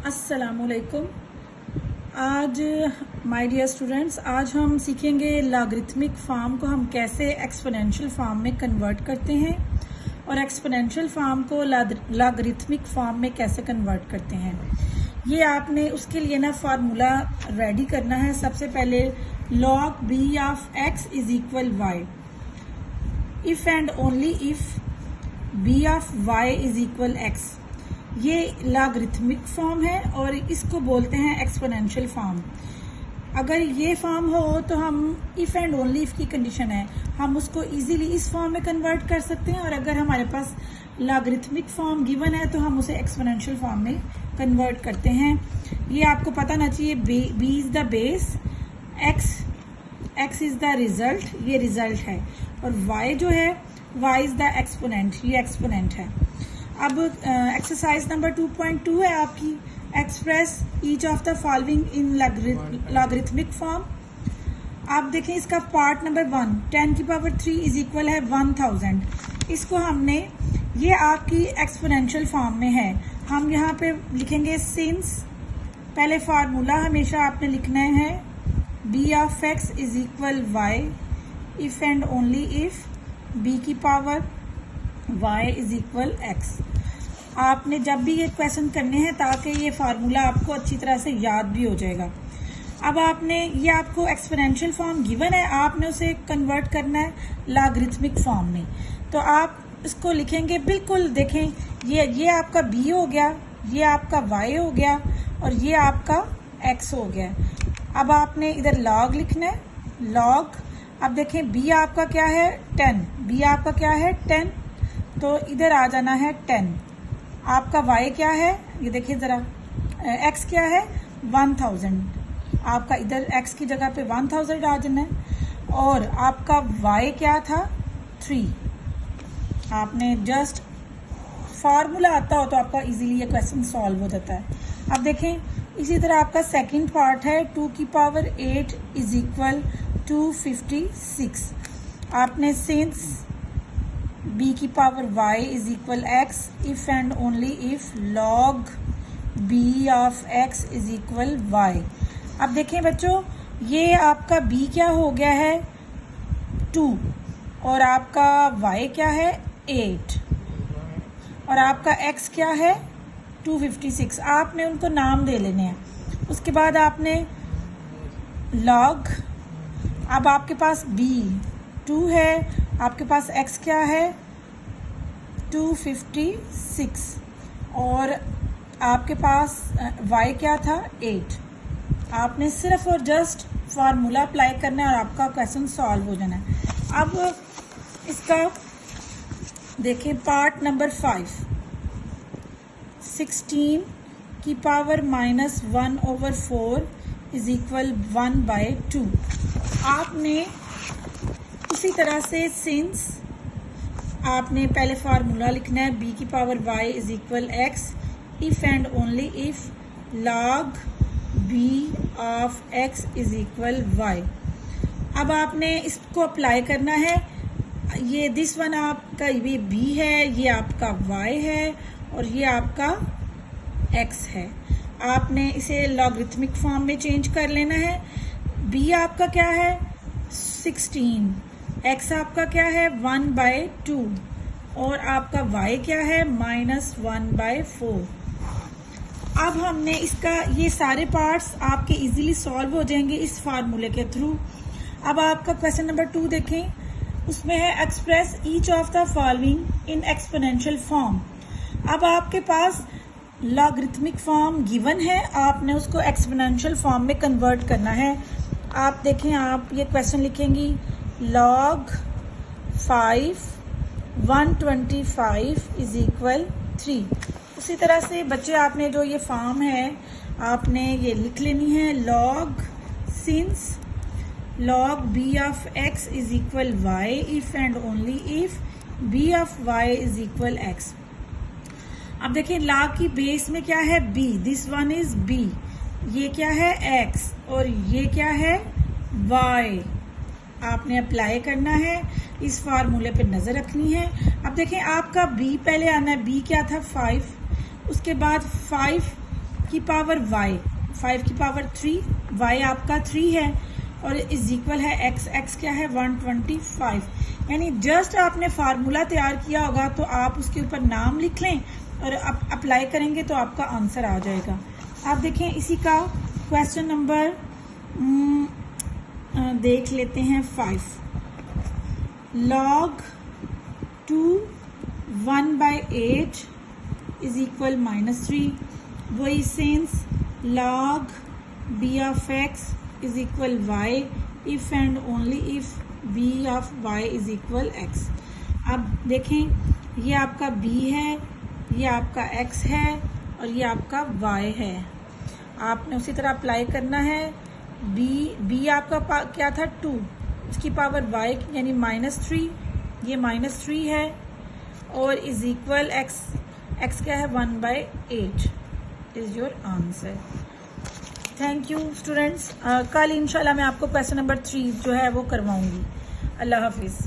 अस्सलामुअलैकुम। आज my dear students, आज हम सीखेंगे लॉगरिथमिक फॉर्म को हम कैसे एक्सपोनेंशियल फॉर्म में कन्वर्ट करते हैं और एक्सपोनेंशियल फॉर्म को लॉगरिथमिक फॉर्म में कैसे कन्वर्ट करते हैं। ये आपने उसके लिए ना फार्मूला रेडी करना है। सबसे पहले log b of x is equal y, if and only if b of y is equal x। ये लॉगरिथमिक फॉर्म है और इसको बोलते हैं एक्सपोनेंशियल फॉर्म। अगर ये फॉर्म हो तो हम इफ एंड ओनली इफ की कंडीशन है, हम उसको इजीली इस फॉर्म में कन्वर्ट कर सकते हैं। और अगर हमारे पास लॉगरिथमिक फॉर्म गिवन है तो हम उसे एक्सपोनेंशियल फॉर्म में कन्वर्ट करते हैं। ये आपको पता ना चाहिए। b is the base, x is the result, ये रिजल्ट है, और y जो है y इज द एक्सपोनेंट, ये एक्सपोनेंट है। अब एक्सरसाइज नंबर 2.2 है आपकी, express each of the following in logarithmic form. आप देखें इसका पार्ट नंबर 1, 10 की पावर 3 इज इक्वल है 1000। इसको हमने, ये आपकी एक्सपोनेंशियल फॉर्म में है। हम यहाँ पे लिखेंगे सिंस, पहले फार्मूला हमेशा आपने लिखना है b of x is equal y, if and only if b की power y is equal x। आपने जब भी ये क्वेश्चन करने हैं ताकि ये फार्मूला आपको अच्छी तरह से याद भी हो जाएगा। अब आपने, ये आपको एक्सपोनेंशियल फॉर्म गिवन है, आपने उसे कन्वर्ट करना है लॉगरिथमिक फॉर्म में। तो आप इसको लिखेंगे, बिल्कुल देखें, ये आपका b हो गया, ये आपका y हो गया, और ये आपका x हो गया। अब आपने इधर log लिखना है, log। अब देखें b आपका क्या है 10, b आपका क्या है 10, तो इधर आ जाना है 10। आपका y क्या है, ये देखिए ज़रा, x क्या है 1000, आपका इधर x की जगह पे 1000 आ जाना है। और आपका y क्या था 3। आपने जस्ट फार्मूला आता हो तो आपका इजीली ये क्वेश्चन सॉल्व हो जाता है। अब देखें इसी तरह आपका सेकंड पार्ट है 2 की पावर 8 इज इक्वल 256। आपने सिंस b की power y is equal x, if and only if log b of x is equal y। अब देखें बच्चों, ये आपका b क्या हो गया है 2, और आपका y क्या है 8, और आपका x क्या है 256। आपने उनको नाम दे लेने हैं। उसके बाद आपने log, अब आपके पास b 2 है, आपके पास x क्या है 256, और आपके पास y क्या था 8। आपने सिर्फ और जस्ट फार्मूला अप्लाई करना है और आपका क्वेश्चन सॉल्व हो जाना है। अब इसका देखें पार्ट नंबर 5, 16 की पावर -1/4 इज इक्वल 1/2। आपने उसी तरह से सिंस, आपने पहले फार्मूला लिखना है b की power y is equal x, if and only if log b of x is equal y। अब आपने इसको अप्लाई करना है। ये दिस वन आपका ये b है, ये आपका y है, और ये आपका x है। आपने इसे लॉगरिथमिक फॉर्म में चेंज कर लेना है। b आपका क्या है 16, x आपका क्या है 1/2, और आपका y क्या है -1/4। अब हमने इसका, ये सारे पार्ट्स आपके इजीली सॉल्व हो जाएंगे इस फार्मूले के थ्रू। अब आपका क्वेश्चन नंबर 2 देखें, उसमें है express each of the following in exponential form. अब आपके पास लॉगरिथमिक फॉर्म गिवन है, आपने उसको एक्सपोनेंशियल फॉर्म में कन्वर्ट करना है। आप देखें, आप ये क्वेश्चन लिखेंगी log 5 125 इज इक्वल 3। उसी तरह से बच्चे, आपने जो ये फॉर्म है आपने ये लिख लेनी है, log since log b of x is equal y, if and only if b of y is equal x। अब देखिए log की बेस में क्या है b, this one is b, ये क्या है x, और ये क्या है y। आपने अप्लाई करना है, इस फार्मूले पे नजर रखनी है। अब देखें आपका b पहले आना है, b क्या था 5, उसके बाद 5 की पावर y, 5 की पावर 3, y आपका 3 है और इज इक्वल है x, x क्या है 125। यानी जस्ट आपने फार्मूला तैयार किया होगा तो आप उसके ऊपर नाम लिख लें और अप्लाई करेंगे तो आपका आंसर आ जाएगा। आप देखें इसी का क्वेश्चन नंबर देख लेते हैं 5। log 2 1/8 is equal -3। वही sense log b of x is equal y if and only if b of y is equal x। अब देखें ये आपका b है, ये आपका x है और ये आपका y है। आपने उसी तरह अप्लाई करना है। b आपका क्या था 2, इसकी पावर y यानी -3, ये -3 है और इज इक्वल x क्या है 1/8 is your answer. Thank you students. कल इंशाल्लाह मैं आपको क्वेश्चन नंबर 3 जो है वो करवाऊंगी। अल्लाह हाफिज़।